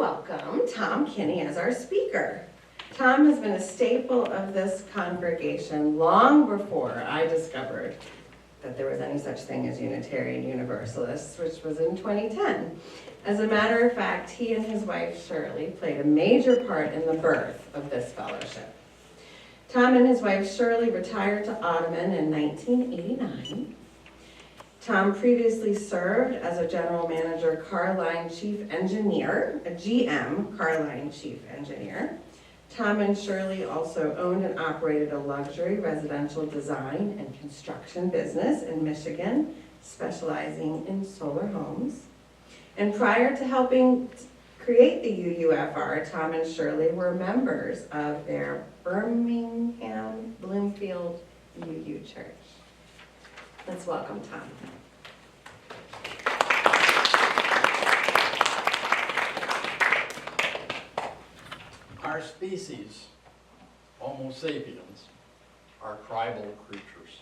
welcome Tom Kinney as our speaker. Tom has been a staple of this congregation long before I discovered that there was any such thing as Unitarian Universalists, which was in 2010. As a matter of fact, he and his wife Shirley played a major part in the birth of this fellowship. Tom and his wife Shirley retired to Ottoman in 1989. Tom previously served as a general manager, car line chief engineer, a GM, car line chief engineer. Tom and Shirley also owned and operated a luxury residential design and construction business in Michigan, specializing in solar homes. And prior to helping create the UUFR, Tom and Shirley were members of their Birmingham Bloomfield UU Church. Let's welcome Tom. Our species, Homo sapiens, are tribal creatures.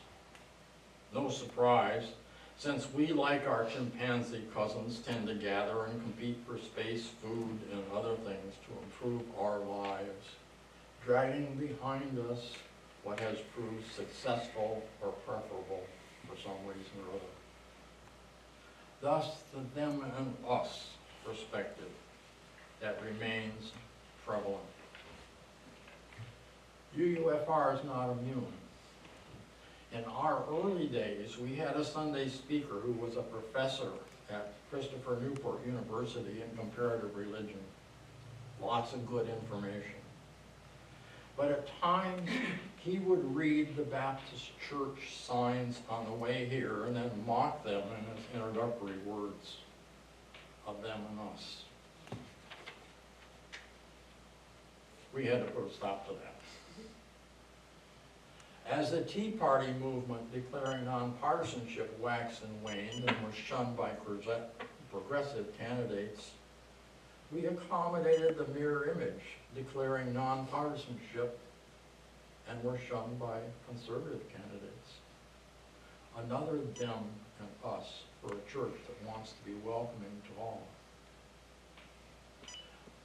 No surprise, since we, like our chimpanzee cousins, tend to gather and compete for space, food, and other things to improve our lives, dragging behind us what has proved successful or preferable for some reason or other. Thus, the them and us perspective that remains prevalent. UUFR is not immune. In our early days, we had a Sunday speaker who was a professor at Christopher Newport University in comparative religion. Lots of good information. But at times, he would read the Baptist church signs on the way here and then mock them in his introductory words of them and us. We had to put a stop to that. As the Tea Party movement declaring nonpartisanship waxed and waned and was shunned by progressive candidates, we accommodated the mirror image, declaring nonpartisanship, and were shunned by conservative candidates. Another them and us for a church that wants to be welcoming to all.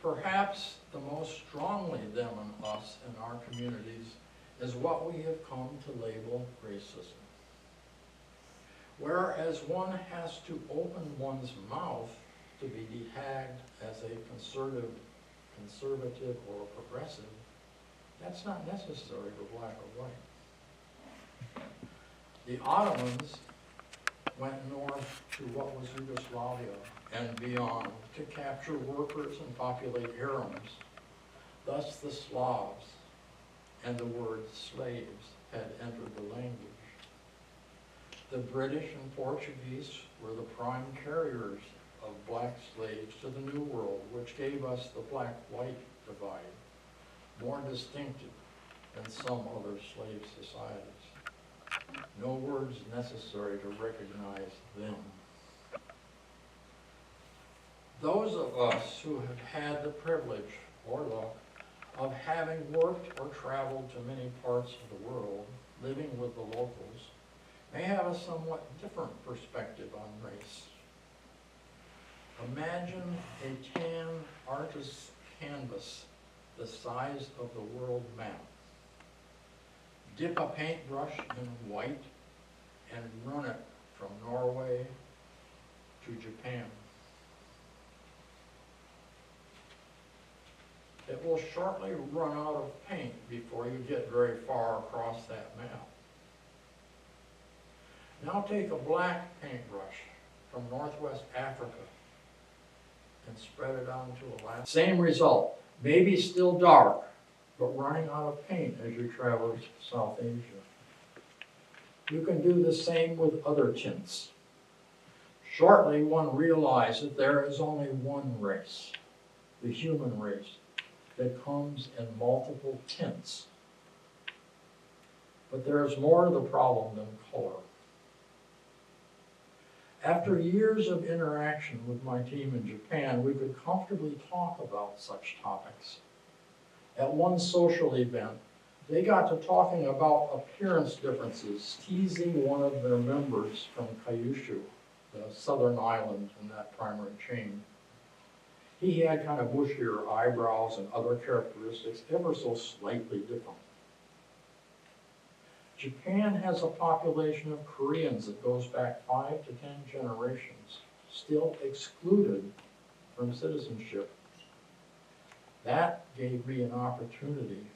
Perhaps the most strongly them and us in our communities is what we have come to label racism. Whereas one has to open one's mouth to be tagged as a conservative or progressive, that's not necessary for black or white. The Ottomans went north to what was Yugoslavia and beyond to capture workers and populate harems. Thus the Slavs and the word slaves had entered the language. The British and Portuguese were the prime carriers of black slaves to the New World, which gave us the black-white divide, more distinctive than some other slave societies. No words necessary to recognize them. Those of us who have had the privilege or luck of having worked or traveled to many parts of the world, living with the locals, may have a somewhat different perspective on race. Imagine a tan artist's canvas the size of the world map. Dip a paintbrush in white and run it from Norway to Japan. It will shortly run out of paint before you get very far across that map. Now take a black paintbrush from Northwest Africa and spread it onto Alaska. Same result, maybe still dark, but running out of paint as you travel to South Asia. You can do the same with other tints. Shortly, one realized that there is only one race, the human race, that comes in multiple tints. But there is more to the problem than color. After years of interaction with my team in Japan, we could comfortably talk about such topics. At one social event, they got to talking about appearance differences, teasing one of their members from Kyushu, the southern island in that primary chain. He had kind of bushier eyebrows and other characteristics ever so slightly different. Japan has a population of Koreans that goes back 5 to 10 generations, still excluded from citizenship. That gave me an opportunity,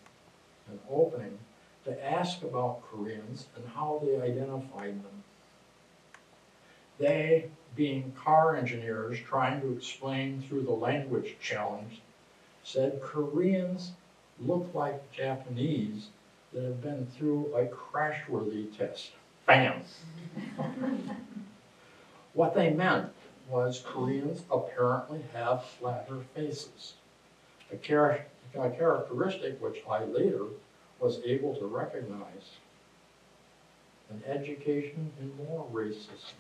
an opening, to ask about Koreans and how they identified them. They, being car engineers trying to explain through the language challenge, said Koreans look like Japanese that have been through a crash-worthy test. Bam! What they meant was Koreans apparently have flatter faces, a characteristic which I later was able to recognize. An education in more racism.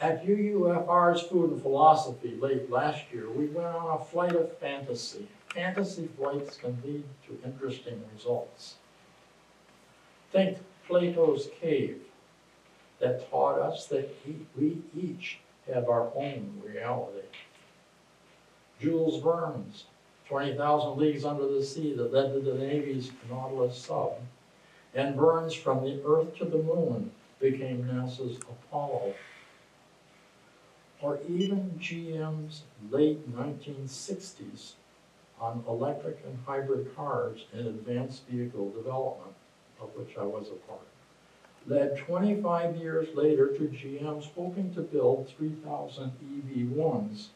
At UUFR's Food and Philosophy late last year, we went on a flight of Phantasy. Fantasy flights can lead to interesting results. Think Plato's cave that taught us that we each have our own reality. Jules Verne's 20,000 Leagues Under the Sea that led to the Navy's Nautilus sub, and Verne's From the Earth to the Moon became NASA's Apollo. Or even GM's late 1960s on electric and hybrid cars and advanced vehicle development, of which I was a part, led 25 years later to GM's hoping to build 3,000 EV1s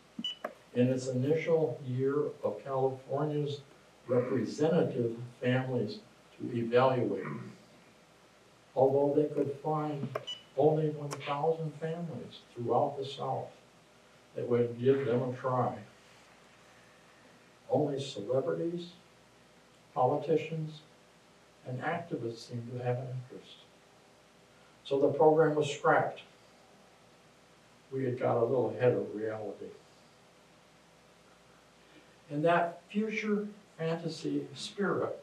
in its initial year of California's representative families to evaluate. Although they could find only 1,000 families throughout the South that would give them a try. Only celebrities, politicians, and activists seemed to have an interest. So the program was scrapped. We had got a little ahead of reality. In that future fantasy spirit,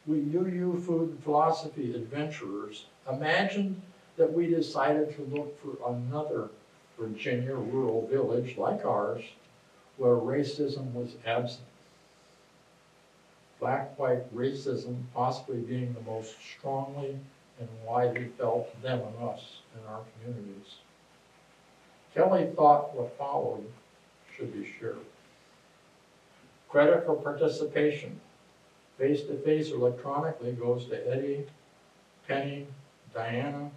we UU Food and Philosophy adventurers imagined that we decided to look for another Virginia rural village like ours where racism was absent. Black-white racism possibly being the most strongly and widely felt them and us in our communities. Kelly thought what followed should be shared. Credit for participation, face-to-face or electronically, goes to Eddie, Penny, Diana,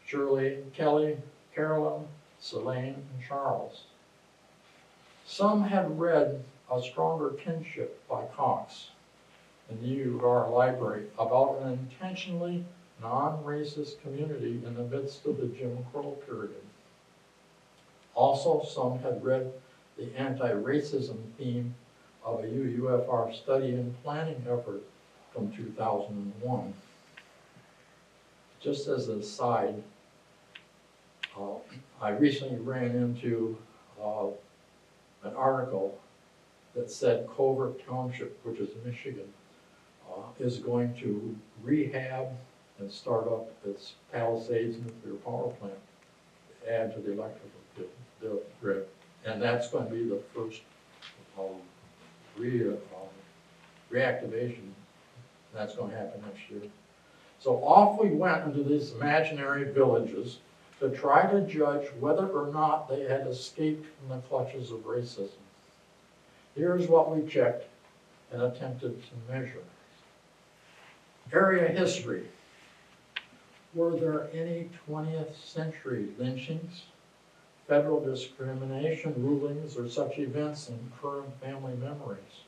Shirley, Kelly, Carolyn, Selene, and Charles. Some had read A Stronger Kinship by Cox in the UUFR library about an intentionally non-racist community in the midst of the Jim Crow period. Also, some had read the anti-racism theme of a UUFR study and planning effort from 2001. Just as an aside, I recently ran into an article that said Covert Township, which is Michigan, is going to rehab and start up its Palisades nuclear power plant to add to the electrical grid. And that's going to be the first reactivation. That's going to happen next year. So off we went into these imaginary villages to try to judge whether or not they had escaped from the clutches of racism. Here's what we checked and attempted to measure. Area history. Were there any 20th century lynchings, federal discrimination rulings, or such events in current family memories?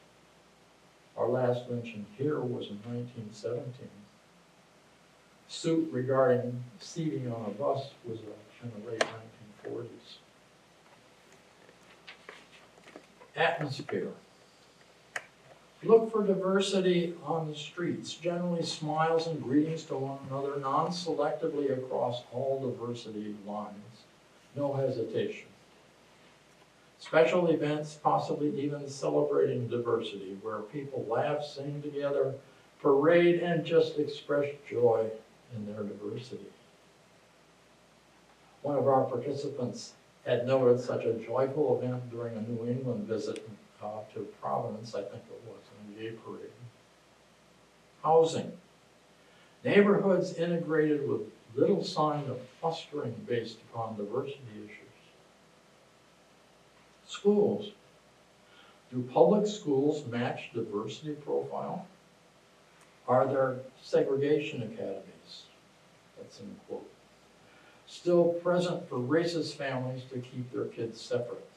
Our last lynching here was in 1917. Suit regarding seating on a bus was in the late 1940s. Atmosphere. Look for diversity on the streets, generally smiles and greetings to one another, non-selectively across all diversity lines. No hesitation. Special events, possibly even celebrating diversity, where people laugh, sing together, parade, and just express joy in their diversity. One of our participants had noted such a joyful event during a New England visit to Providence, I think it was, in the gay parade. Housing. Neighborhoods integrated with little sign of clustering based upon diversity issues. Schools. Do public schools match diversity profile? Are there segregation academies? That's in quote. Still present for racist families to keep their kids separate.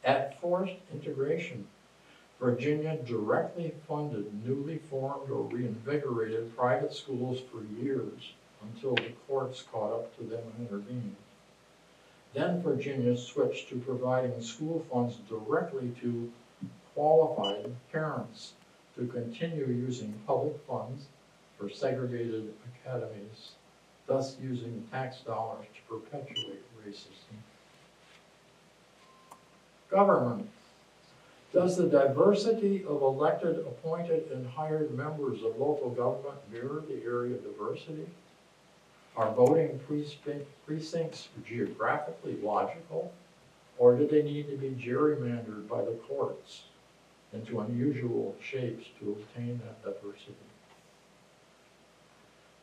At forced integration, Virginia directly funded newly formed or reinvigorated private schools for years until the courts caught up to them and intervened. Then Virginia switched to providing school funds directly to qualified parents to continue using public funds for segregated academies, thus using tax dollars to perpetuate racism. Government. Does the diversity of elected, appointed, and hired members of local government mirror the area diversity? Are voting precincts geographically logical, or do they need to be gerrymandered by the courts into unusual shapes to obtain that diversity?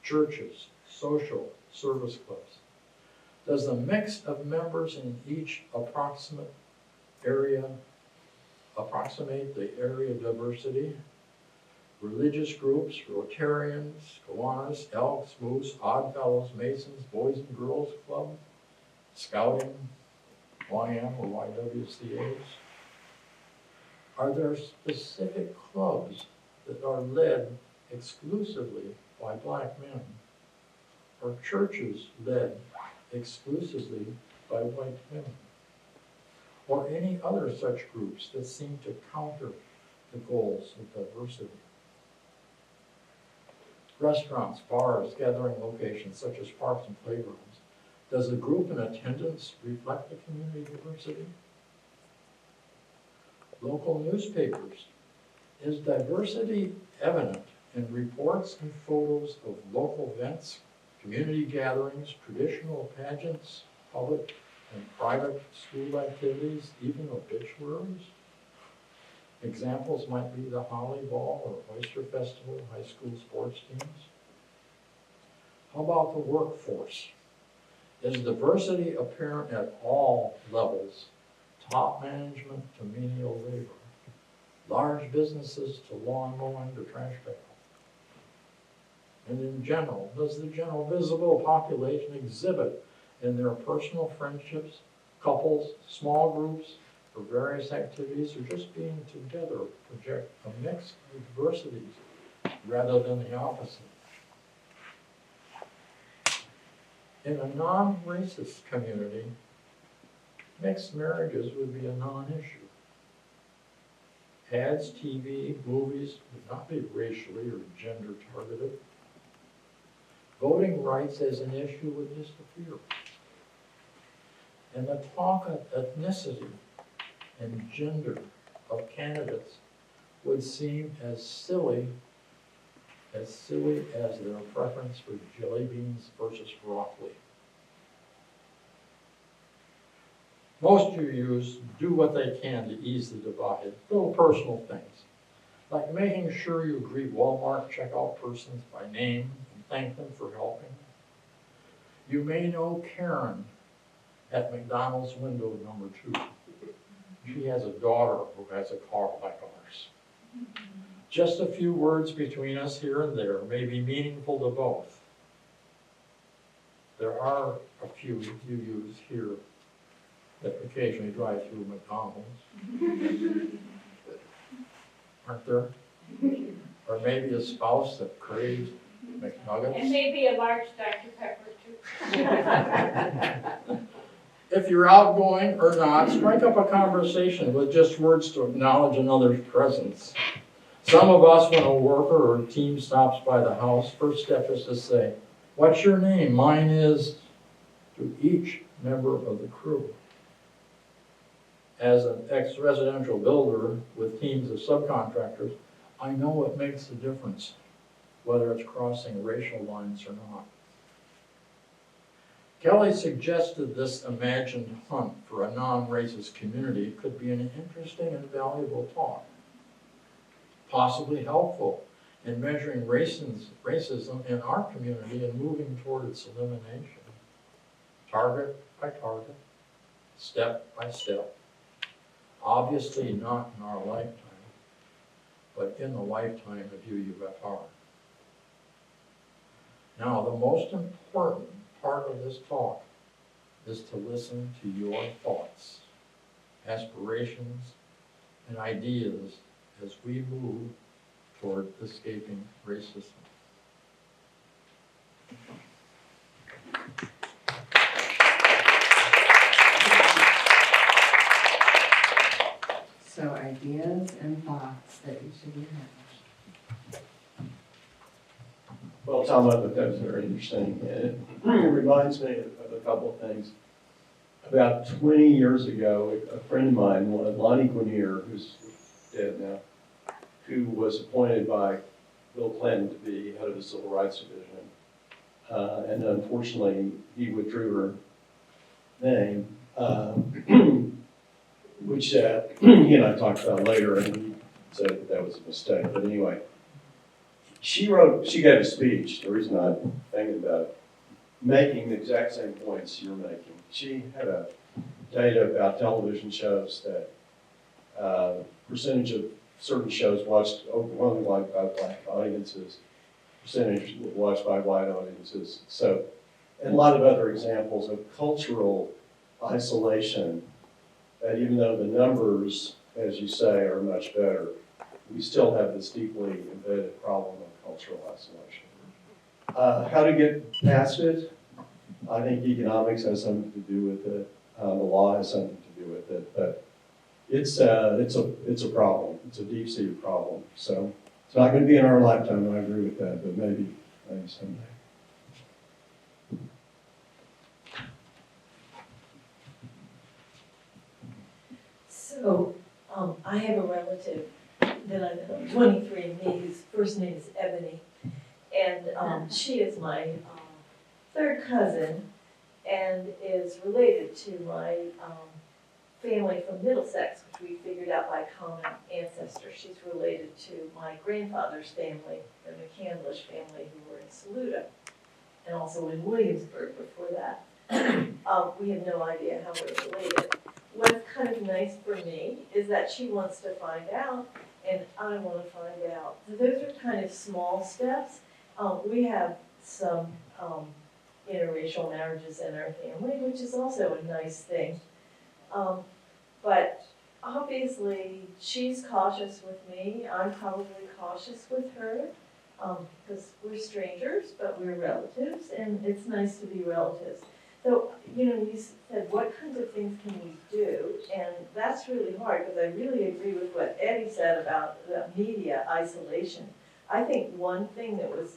Churches, social service clubs. Does the mix of members in each approximate the area diversity? Religious groups, Rotarians, Kiwanis, Elks, Moose, Oddfellows, Masons, Boys and Girls Club, Scouting, YM or YWCAs. Are there specific clubs that are led exclusively by black men? Or churches led exclusively by white women? Or any other such groups that seem to counter the goals of diversity? Restaurants, bars, gathering locations such as parks and playgrounds. Does the group in attendance reflect the community diversity? Local newspapers. Is diversity evident in reports and photos of local events, community gatherings, traditional pageants, public and private school activities, even obituaries? Examples might be the Holly Ball or Oyster Festival, high school sports teams. How about the workforce? Is diversity apparent at all levels, top management to menial labor, large businesses to lawn mowing to trash pickup? And in general, does the general visible population exhibit in their personal friendships, couples, small groups, or various activities, or just being together project a mix of diversities rather than the opposite? In a non-racist community, mixed marriages would be a non-issue. Ads, TV, movies would not be racially or gender targeted. Voting rights as an issue would disappear. And the talk of ethnicity and gender of candidates would seem as silly as their preference for jelly beans versus broccoli. Most UUs do what they can to ease the divide, little personal things, like making sure you greet Walmart checkout persons by name and thank them for helping. You may know Karen at McDonald's window number 2. She has a daughter who has a car like ours. Just a few words between us here and there may be meaningful to both. There are a few UUs here that occasionally drive through McDonald's. Aren't there? Or maybe a spouse that craves McNuggets. And maybe a large Dr. Pepper too. If you're outgoing or not, strike up a conversation with just words to acknowledge another's presence. Some of us, when a worker or a team stops by the house, first step is to say, "What's your name?" "Mine is," to each member of the crew. As an ex-residential builder with teams of subcontractors, I know it makes a difference, whether it's crossing racial lines or not. Kelly suggested this imagined hunt for a non-racist community could be an interesting and valuable talk, possibly helpful in measuring racism in our community and moving toward its elimination, target by target, step by step. Obviously not in our lifetime, but in the lifetime of UUFR. Now, the most important part of this talk is to listen to your thoughts, aspirations, and ideas as we move toward escaping racism. So ideas and thoughts that each of you have. Well, Tom, I thought that was very interesting. And it reminds me of a couple of things. About 20 years ago, a friend of mine, Lonnie Guinier, who's dead now, who was appointed by Bill Clinton to be head of the Civil Rights Division. And unfortunately, he withdrew her name, which he and I talked about later, and he said that was a mistake. But anyway, she gave a speech, the reason I'm thinking about it, making the exact same points you're making. She had a data about television shows that percentage of certain shows watched overwhelmingly by black audiences, percentage watched by white audiences. So, and a lot of other examples of cultural isolation, that even though the numbers, as you say, are much better, we still have this deeply embedded problem of cultural isolation. How to get past it? I think economics has something to do with it. The law has something to do with it, but it's a problem. It's a deep-seated problem. So it's not going to be in our lifetime. I agree with that, but maybe someday. So, I have a relative that I know, 23andMe, his first name is Ebony, and she is my third cousin and is related to my family from Middlesex, which we figured out by common ancestor. She's related to my grandfather's family, the McCandlish family, who were in Saluda, and also in Williamsburg before that. We have no idea how we're related. What's kind of nice for me is that she wants to find out, and I want to find out. So those are kind of small steps. We have some interracial marriages in our family, which is also a nice thing. But obviously, she's cautious with me. I'm probably cautious with her, because we're strangers, but we're relatives, and it's nice to be relatives. So, you said, what kinds of things can we do? And that's really hard, because I really agree with what Eddie said about the media isolation. I think one thing that was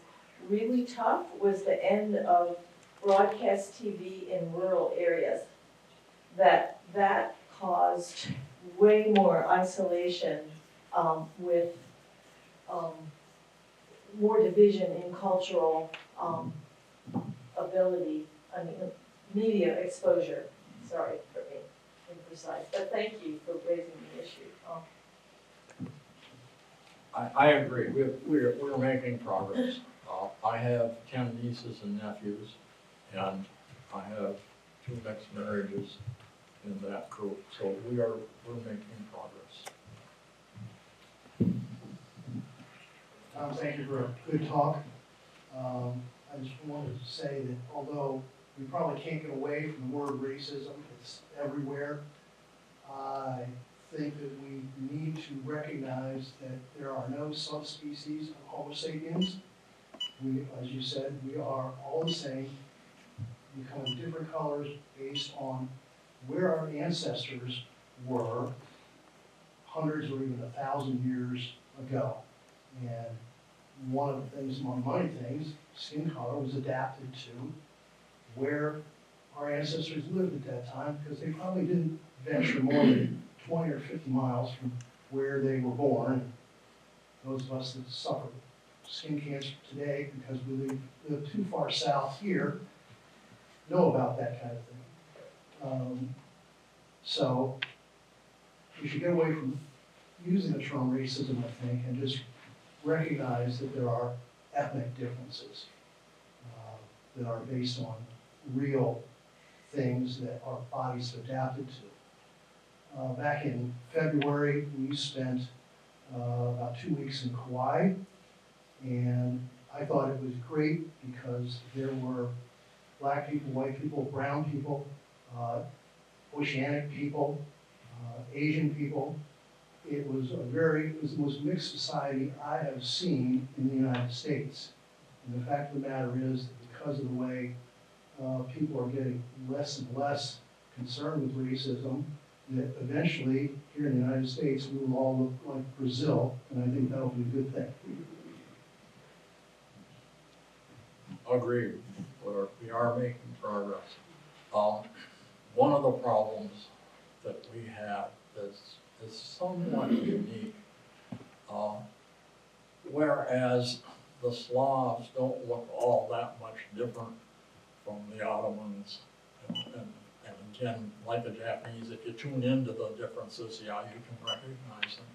really tough was the end of broadcast TV in rural areas. That caused way more isolation with more division in cultural ability, media exposure. Sorry for being imprecise, but thank you for raising the issue. I agree. We're making progress. I have 10 nieces and nephews, and I have 2 mixed marriages in that group. So we're making progress. Tom, thank you for a good talk. I just wanted to say that although we probably can't get away from the word racism, it's everywhere, I think that we need to recognize that there are no subspecies of Homo sapiens. We, as you said, we are all the same. We come in different colors based on where our ancestors were hundreds or even 1,000 years ago. And one of the things, among many things, skin color was adapted to where our ancestors lived at that time, because they probably didn't venture more than 20 or 50 miles from where they were born. Those of us that suffer skin cancer today because we live too far south here, know about that kind of thing. So we should get away from using the term racism, I think, and just recognize that there are ethnic differences that are based on real things that our bodies have adapted to. Back in February, we spent about 2 weeks in Kauai, and I thought it was great because there were black people, white people, brown people, Oceanic people, Asian people. It was the most mixed society I have seen in the United States. And the fact of the matter is that because of the way people are getting less and less concerned with racism, that eventually, here in the United States, we will all look like Brazil, and I think that'll be a good thing. Agreed. We are making progress. One of the problems that we have is somewhat unique. Whereas the Slavs don't look all that much different from the Ottomans. And again, like the Japanese, if you tune into the differences, yeah, you can recognize them.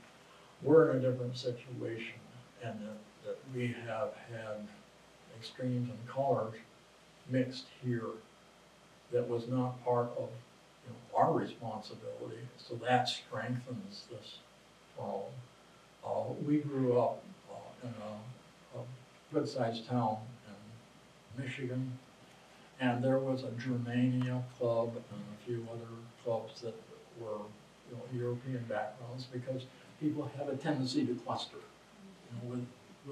We're in a different situation, and that we have had extremes and colors mixed here that was not part of our responsibility. So that strengthens this problem. We grew up in a good-sized town in Michigan, and there was a Germania club and a few other clubs that were European backgrounds, because people have a tendency to cluster with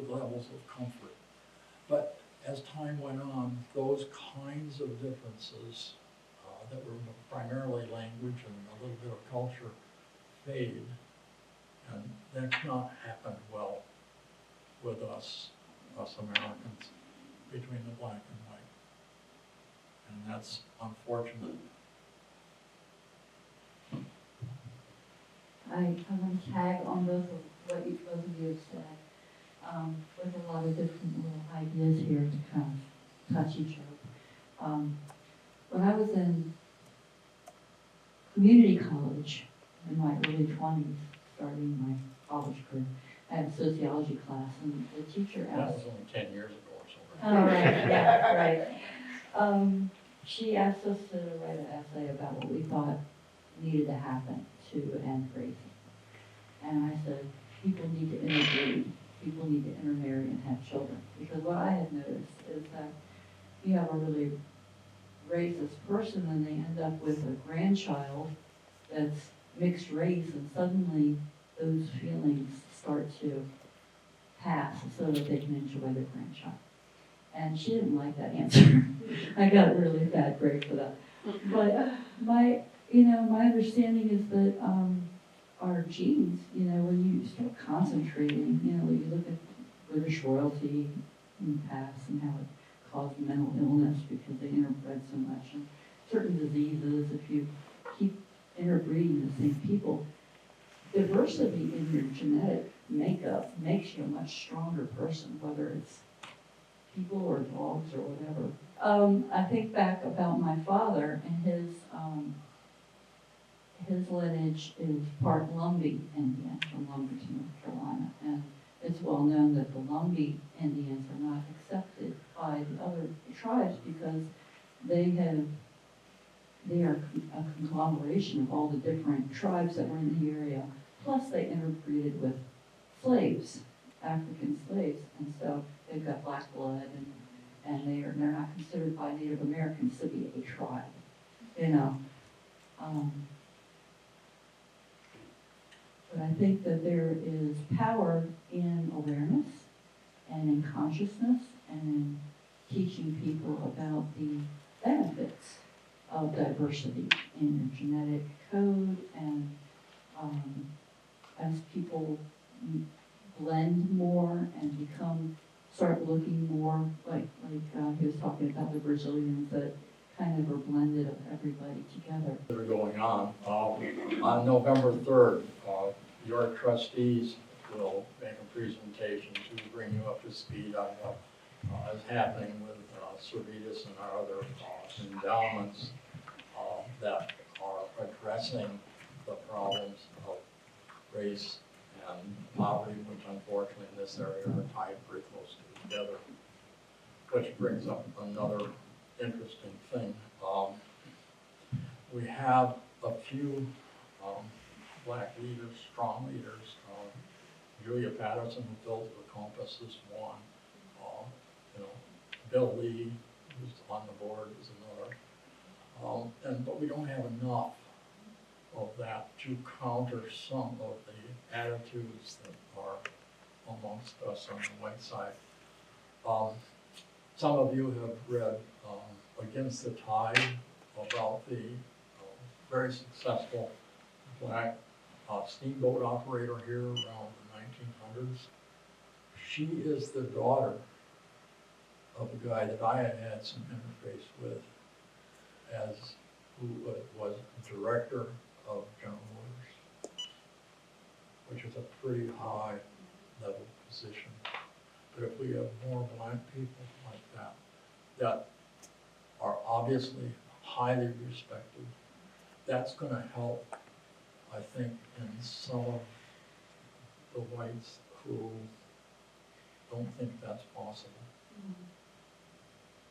levels of comfort. But as time went on, those kinds of differences that were primarily language and a little bit of culture fade. And that's not happened well with us Americans, between the black and white. And that's unfortunate. I want to tag on both of what both of you have said, with a lot of different little ideas here to kind of touch each other. When I was in community college in my early 20s, starting my college career, I had a sociology class, and the teacher That asked, was only 10 years ago or so. oh, right, yeah, right. She asked us to write an essay about what we thought needed to happen to end racism. And I said, people need to interbreed, people need to intermarry and have children. Because what I had noticed is that you have a really racist person and they end up with a grandchild that's mixed race, and suddenly those feelings start to pass so that they can enjoy their grandchild. And she didn't like that answer. I got a really bad grade for that. But my understanding is that our genes, when you start concentrating, you look at British royalty in the past and how it caused mental illness because they interbred so much. And certain diseases, if you keep interbreeding the same people, diversity in your genetic makeup makes you a much stronger person, whether it's people or dogs or whatever. I think back about my father, and his lineage is part Lumbee Indian from Lumberton, North Carolina, and it's well known that the Lumbee Indians are not accepted by the other tribes because they are a conglomeration of all the different tribes that were in the area. Plus, they interbreeded with slaves, African slaves, and so they've got black blood, and they're not considered by Native Americans to be a tribe, But I think that there is power in awareness and in consciousness and in teaching people about the benefits of diversity in your genetic code, and as people blend more and start looking more like he was talking about the Brazilians that kind of are blended of everybody together. That are going on. On November 3rd, your trustees will make a presentation to bring you up to speed on is happening with Servetus and our other endowments that are addressing the problems of race and poverty, which unfortunately in this area are tied pretty closely together. Which brings up another interesting thing. We have a few black leaders, strong leaders. Julia Patterson, who built the Compass, is one. Bill Lee, who's on the board, is another. But we don't have enough of that to counter some of the attitudes that are amongst us on the white side. Some of you have read Against the Tide about the very successful black steamboat operator here around the 1900s. She is the daughter of a guy that I had some interface with, who was director of General Motors, which is a pretty high level position. But if we have more black people like that, that are obviously highly respected, that's going to help, I think, in some of the whites who don't think that's possible.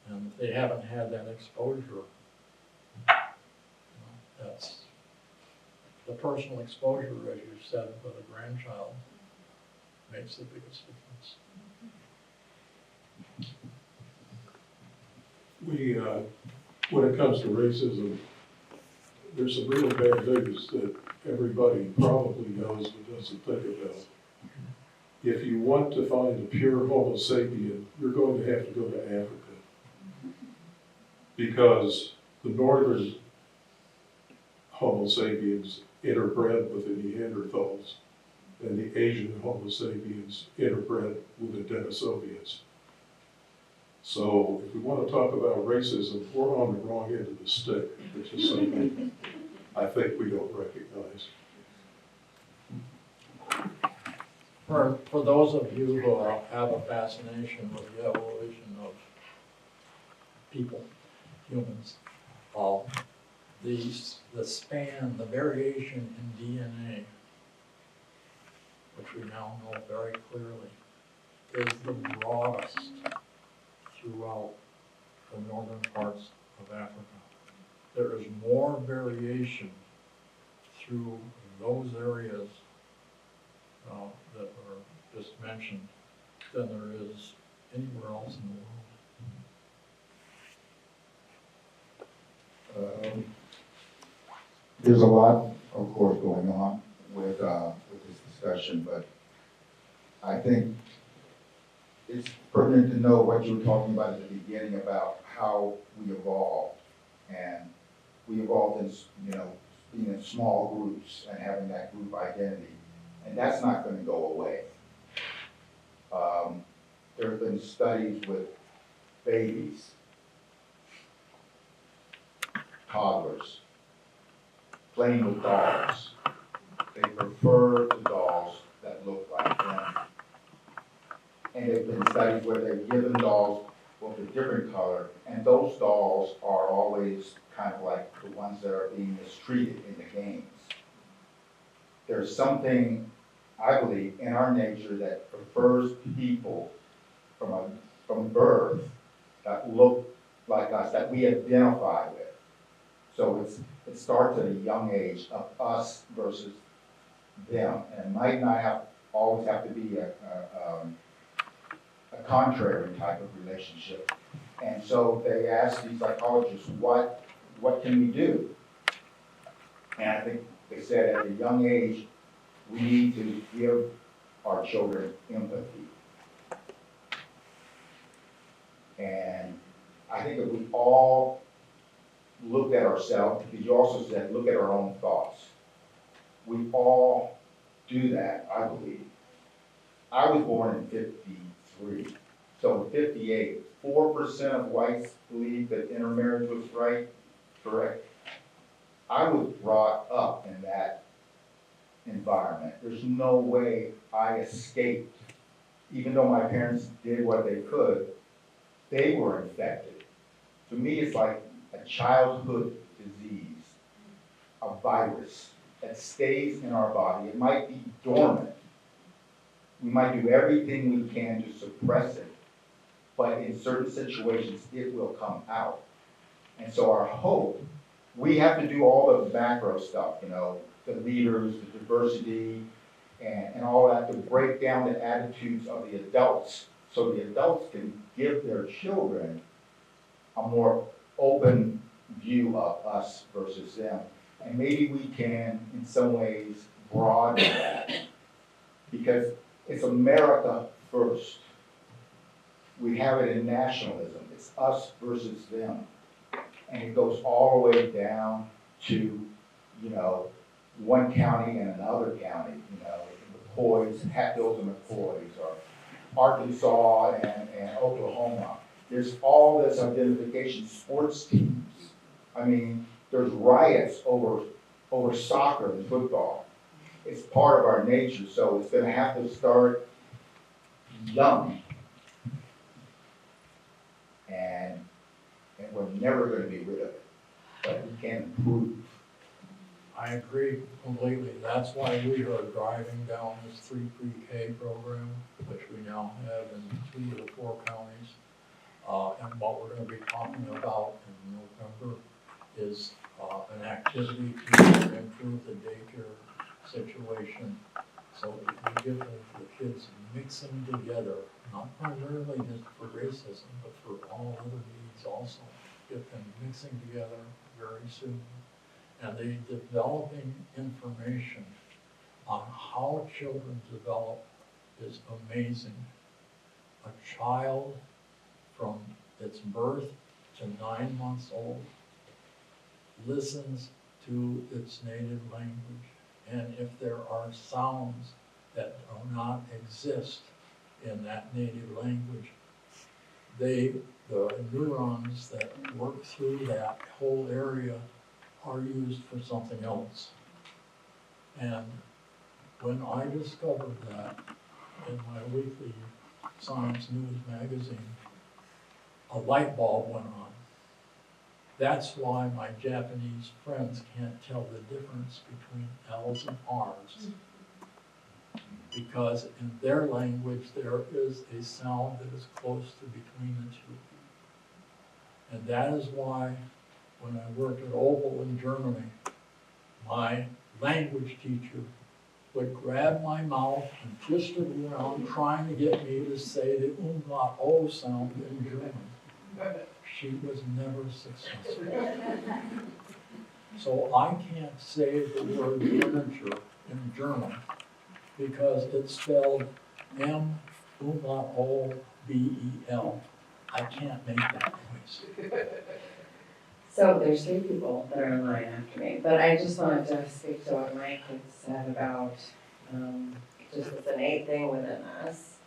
And if they haven't had that exposure, that's the personal exposure, as you said, with a grandchild, makes the biggest difference. When it comes to racism, there's some real bad news that everybody probably knows but doesn't think about. If you want to find a pure Homo sapien, you're going to have to go to Africa. Because the northern Homo sapiens interbred with the Neanderthals, and the Asian Homo sapiens interbred with the Denisovians. So if we want to talk about racism, we're on the wrong end of the stick, which is something I think we don't recognize. For those of you who have a fascination with the evolution of people, humans, the span, the variation in DNA, which we now know very clearly, is the broadest throughout the northern parts of Africa. There is more variation through those areas that were just mentioned than there is anywhere else in the world. There's a lot, of course, going on with this discussion, but I think it's pertinent to know what you were talking about at the beginning about how we evolved. And we evolved in, being in small groups and having that group identity. And that's not going to go away. There have been studies with babies, toddlers, playing with dolls. They prefer the dolls that look like them. And there have been studies where they've given dolls with a different color, and those dolls are always kind of like the ones that are being mistreated in the games. There's something, I believe, in our nature that prefers people from birth that look like us, that we identify with. So it starts at a young age of us versus them, and it might not always have to be a contrary type of relationship. And so they asked these psychologists, what can we do? And I think they said at a young age, we need to give our children empathy. And I think if we all looked at ourselves, because you also said, look at our own thoughts. We all do that, I believe. I was born in 53. So in 58, 4% of whites believe that intermarriage was right, correct. I was brought up in that environment. There's no way I escaped. Even though my parents did what they could, they were infected. To me, it's like a childhood disease, a virus that stays in our body. It might be dormant. We might do everything we can to suppress it, but in certain situations, it will come out. And so our hope, we have to do all the macro stuff, you know, the leaders, the diversity, and all that to break down the attitudes of the adults, so the adults can give their children a more open view of us versus them. And maybe we can, in some ways, broaden that, because it's America first. We have it in nationalism. It's us versus them. And it goes all the way down to, you know, one county and another county, you know, McCoys, Hatfields and McCoys, or Arkansas and Oklahoma. There's all this identification, sports teams. I mean, there's riots over soccer and football. It's part of our nature, so it's gonna have to start young. And we're never gonna be rid of it, but we can improve. I agree completely. That's why we are driving down this 3 pre-K program, which we now have in 2 of the 4 counties. And what we're gonna be talking about in November is an activity to improve the daycare situation. So we get the kids mixing together, not primarily just for racism, but for all other needs also. Get them mixing together very soon. And they developing information on how children develop is amazing. A child from its birth to 9 months old listens to its native language. And if there are sounds that do not exist in that native language, the neurons that work through that whole area are used for something else. And when I discovered that in my weekly Science News magazine, a light bulb went on. That's why my Japanese friends can't tell the difference between L's and R's. Because in their language, there is a sound that is close to between the two. And that is why when I worked at Opel in Germany, my language teacher would grab my mouth and twist it around trying to get me to say the umlaut O sound in German. She was never successful. So I can't say the word furniture in German because it's spelled M umlaut O B E L. I can't make that noise. So there's 3 people that are in line after me, but I just wanted to speak to what Mike had said about just this innate thing within us.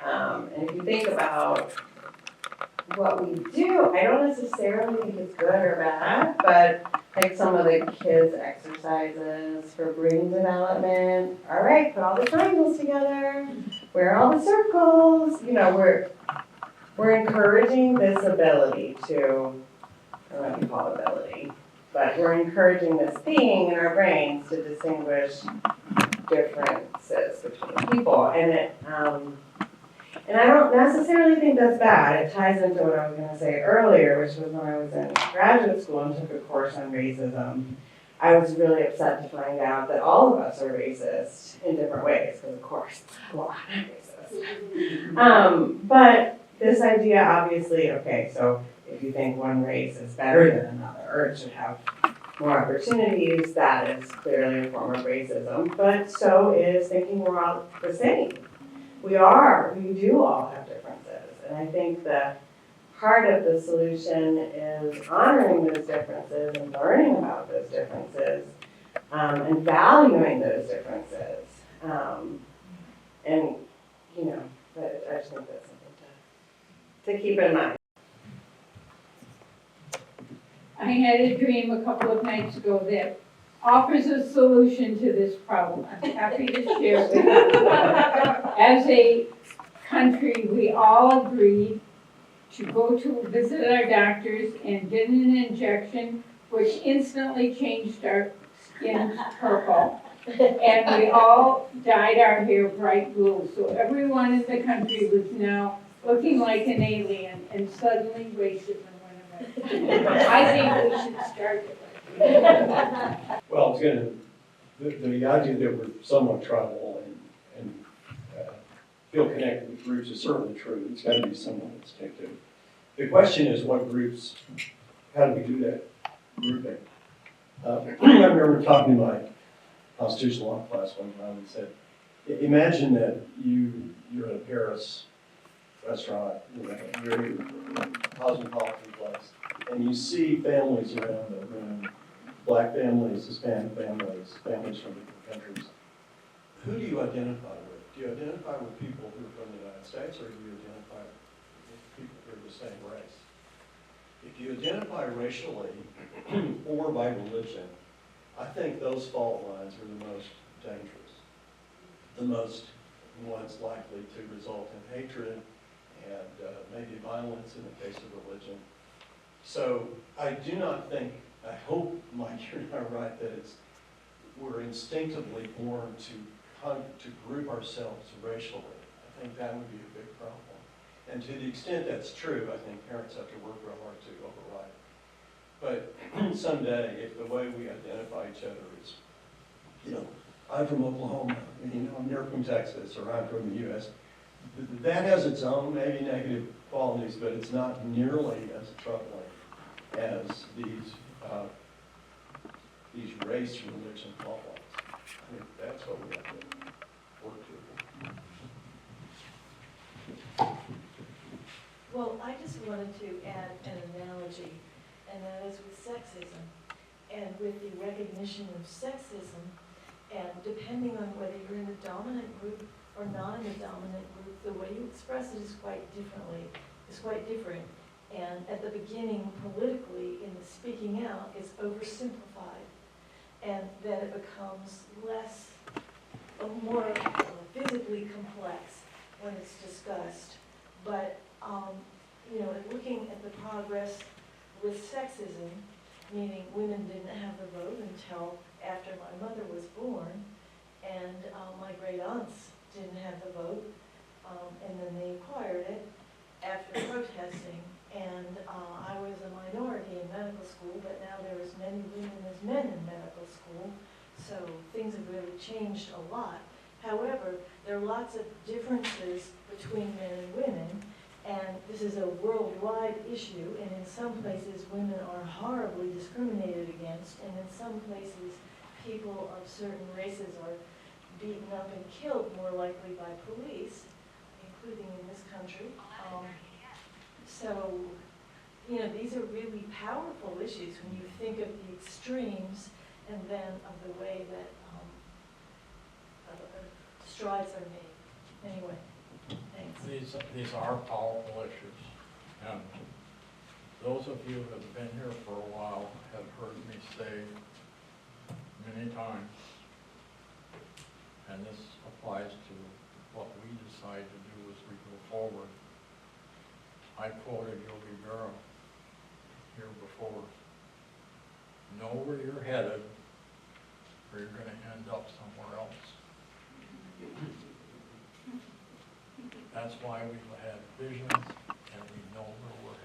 And if you think about what we do, I don't necessarily think it's good or bad, but like some of the kids' exercises for brain development, all right, put all the triangles together, wear all the circles, you know, we're encouraging this ability to, I don't know if you call it ability, but we're encouraging this thing in our brains to distinguish differences between people. And I don't necessarily think that's bad. It ties into what I was going to say earlier, which was when I was in graduate school and took a course on racism. I was really upset to find out that all of us are racist in different ways, because of course, well, I'm racist. But this idea, obviously, okay, so if you think one race is better than another, or it should have more opportunities, that is clearly a form of racism. But so is thinking we're all the same. We do all have differences. And I think that part of the solution is honoring those differences and learning about those differences and valuing those differences. And, you know, but I just think that's something to keep in mind. I had a dream a couple of nights ago that offers a solution to this problem. I'm happy to share with you. As a country, we all agreed to go to visit our doctors and get an injection, which instantly changed our skin purple. And we all dyed our hair bright blue, so everyone in the country was now looking like an alien, and suddenly racism went away. I think we should start it. Well, it's gonna, the idea that we're somewhat tribal and feel connected with groups is certainly true. It's gotta be somewhat instinctive. The question is what groups, how do we do that grouping? I remember talking to my constitutional law class one time and said, imagine that you're in a Paris restaurant, you're in a very cosmopolitan place, and you see families around the room, Black families, Hispanic families, families from different countries. Who do you identify with? Do you identify with people who are from the United States, or do you identify with people who are the same race? If you identify racially or by religion, I think those fault lines are the most dangerous, the most ones likely to result in hatred and maybe violence in the case of religion. So I do not think, I hope, Mike, you're not right, that we're instinctively born to group ourselves racially. I think that would be a big problem. And to the extent that's true, I think parents have to work real hard to override it. But someday, if the way we identify each other is, I'm from Oklahoma, and, I'm from Texas, or I'm from the U.S., that has its own maybe negative qualities, but it's not nearly as troubling as these race religion fault lines. I think that's what we have to work to. Well, I just wanted to add an analogy, and that is with sexism, and with the recognition of sexism, and depending on whether you're in the dominant group or not in the dominant group, the way you express it is quite different. And at the beginning, politically, in the speaking out, it's oversimplified, and then it becomes more physically complex when it's discussed. But, looking at the progress with sexism, meaning women didn't have the vote until after my mother was born, and my great aunts didn't have the vote, and then they acquired it after protesting. And I was a minority in medical school, but now there are as many women as men in medical school, so things have really changed a lot. However, there are lots of differences between men and women, and this is a worldwide issue, and in some places women are horribly discriminated against, and in some places people of certain races are beaten up and killed more likely by police, including in this country. So, these are really powerful issues when you think of the extremes and then of the way that strides are made. Anyway, thanks. These are powerful issues, and those of you who have been here for a while have heard me say many times, and this applies to what we decide to do as we go forward. I quoted Yogi Berra here before. Know where you're headed, or you're going to end up somewhere else. That's why we have visions, and we know where we're